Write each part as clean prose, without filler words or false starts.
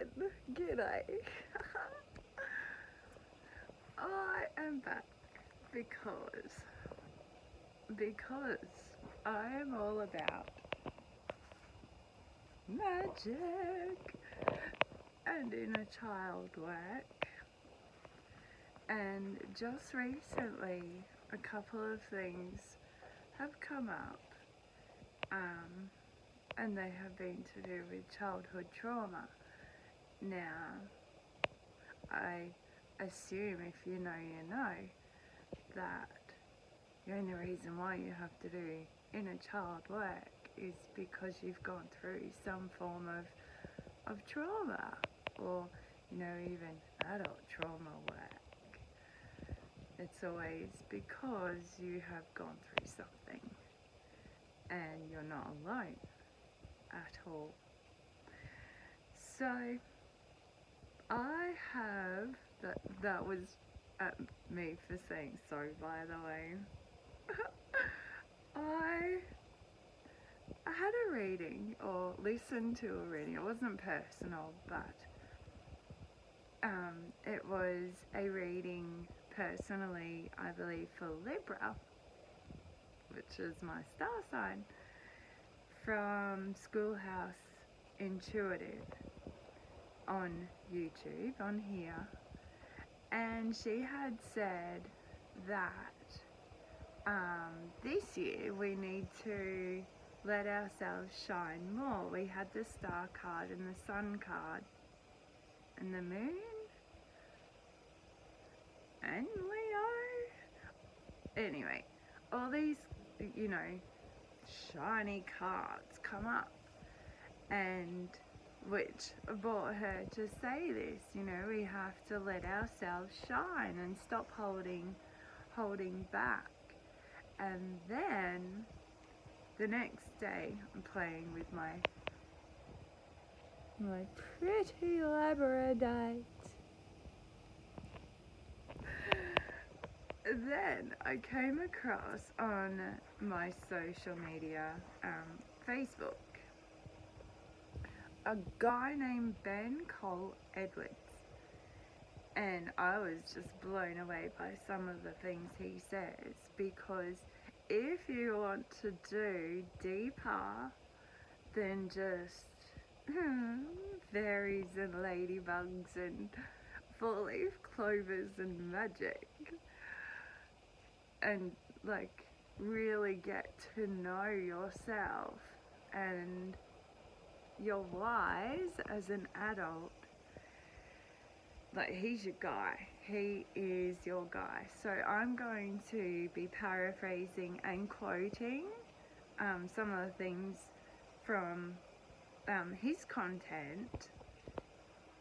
G'day. I am back because I am all about magic and inner child work. And just recently, a couple of things have come up, and they have been to do with childhood trauma. Now, I assume if you know that the only reason why you have to do inner child work is because you've gone through some form of trauma, or even adult trauma work. It's always because you have gone through something and you're not alone at all. So I have that was at me for saying so, by the way. I had a reading, or listened to a reading. It wasn't personal, but it was a reading personally, I believe, for Libra, which is my star sign, from Schoolhouse Intuitive on YouTube, on here. And she had said that this year we need to let ourselves shine more. We had the star card and the sun card and the moon and Leo. Anyway, all these, shiny cards come up, and which brought her to say this, we have to let ourselves shine and stop holding back. And then the next day, I'm playing with my pretty labradorite. Then I came across on my social media, Facebook, a guy named Ben Cole Edwards. And I was just blown away by some of the things he says, because if you want to do deeper than just fairies and ladybugs and four-leaf clovers and magic, and really get to know yourself and your whys as an adult, he's your guy. He is your guy. So I'm going to be paraphrasing and quoting some of the things from his content,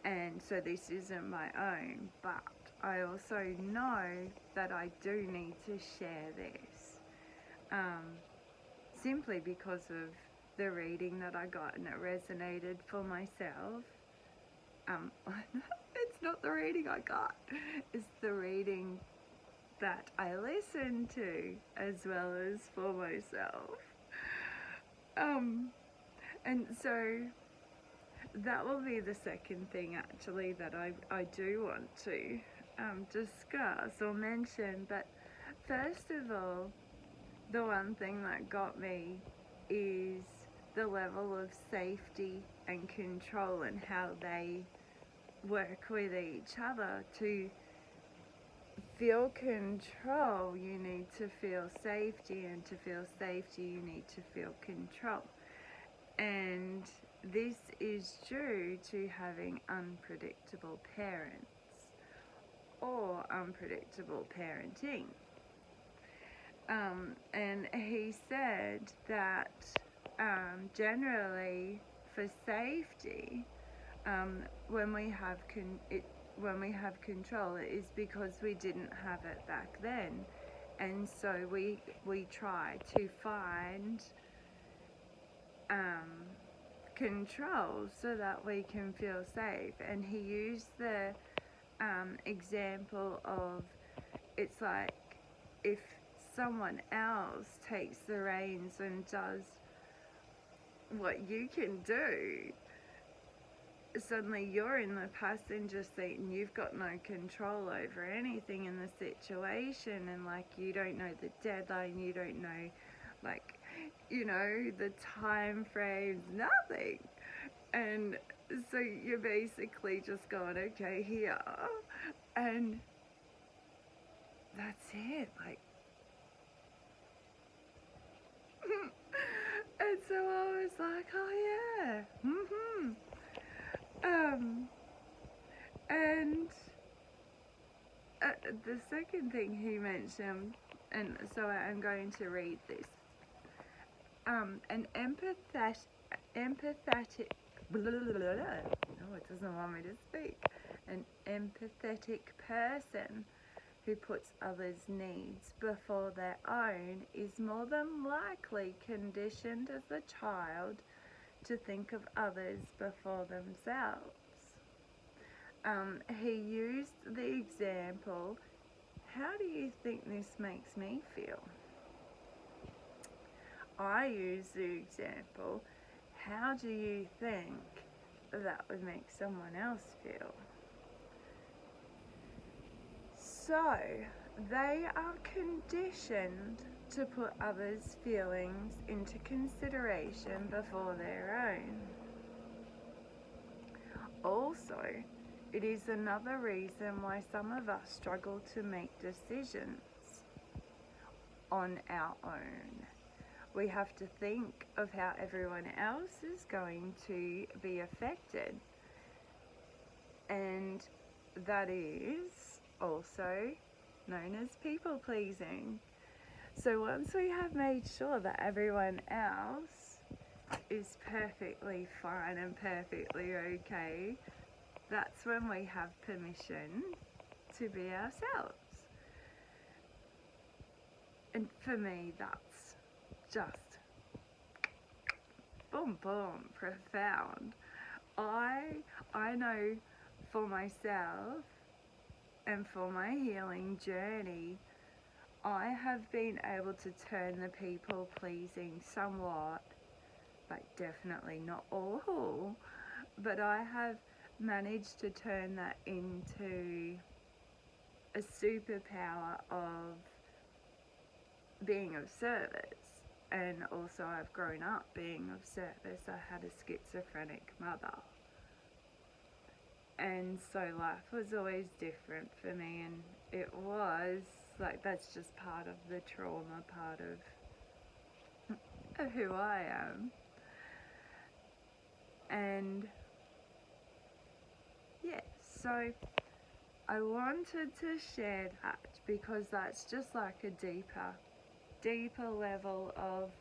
and so this isn't my own, but I also know that I do need to share this, simply because of the reading that I got, and it resonated for myself. It's not the reading I got, it's the reading that I listened to as well as for myself. And so that will be the second thing actually that I do want to discuss or mention. But first of all, the one thing that got me is the level of safety and control, and how they work with each other. To feel control, you need to feel safety, and to feel safety, you need to feel control. And this is due to having unpredictable parents or unpredictable parenting. And he said that generally for safety, when we have control, it is because we didn't have it back then, and so we try to find control so that we can feel safe. And he used the example of, it's like if someone else takes the reins and does what you can do, suddenly you're in the passenger seat and you've got no control over anything in the situation, and like you don't know the deadline, you don't know, like, you know, the time frames, nothing. And so you're basically just going, okay, here, and that's it, like. And so I was like, oh yeah, and the second thing he mentioned, and so I'm going to read this. An empathetic, oh, it doesn't want me to speak. An empathetic person who puts others' needs before their own is more than likely conditioned as a child to think of others before themselves. He used the example, how do you think this makes me feel? I use the example, how do you think that would make someone else feel? So, they are conditioned to put others' feelings into consideration before their own. Also, it is another reason why some of us struggle to make decisions on our own. We have to think of how everyone else is going to be affected, and that is also known as people pleasing. So once we have made sure that everyone else is perfectly fine and perfectly okay, that's when we have permission to be ourselves. And for me, that's just boom, boom, profound. I know for myself and for my healing journey, I have been able to turn the people pleasing somewhat, but definitely not all, but I have managed to turn that into a superpower of being of service. And also I've grown up being of service. I had a schizophrenic mother, and so life was always different for me, and it was like, that's just part of the trauma, part of who I am. And yeah, so I wanted to share that because that's just like a deeper level of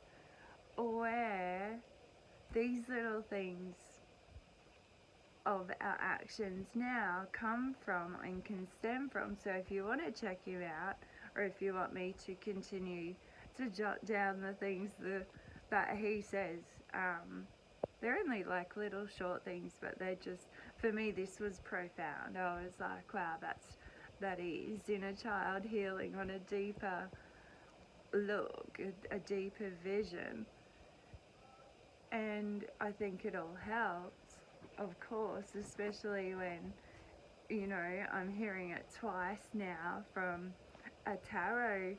where these little things of our actions now come from and can stem from. So if you want to check him out, or if you want me to continue to jot down the things that he says, they're only like little short things, but they're just, for me, this was profound. I was like, wow, that is inner child healing on a deeper look, a deeper vision. And I think it all helps, of course, especially when, you know, I'm hearing it twice now from a tarot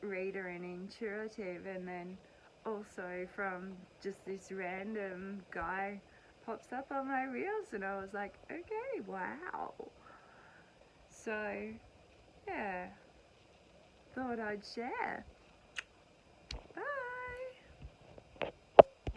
reader and intuitive, and then also from just this random guy pops up on my reels, and I was like, okay, wow. So yeah, thought I'd share. Bye.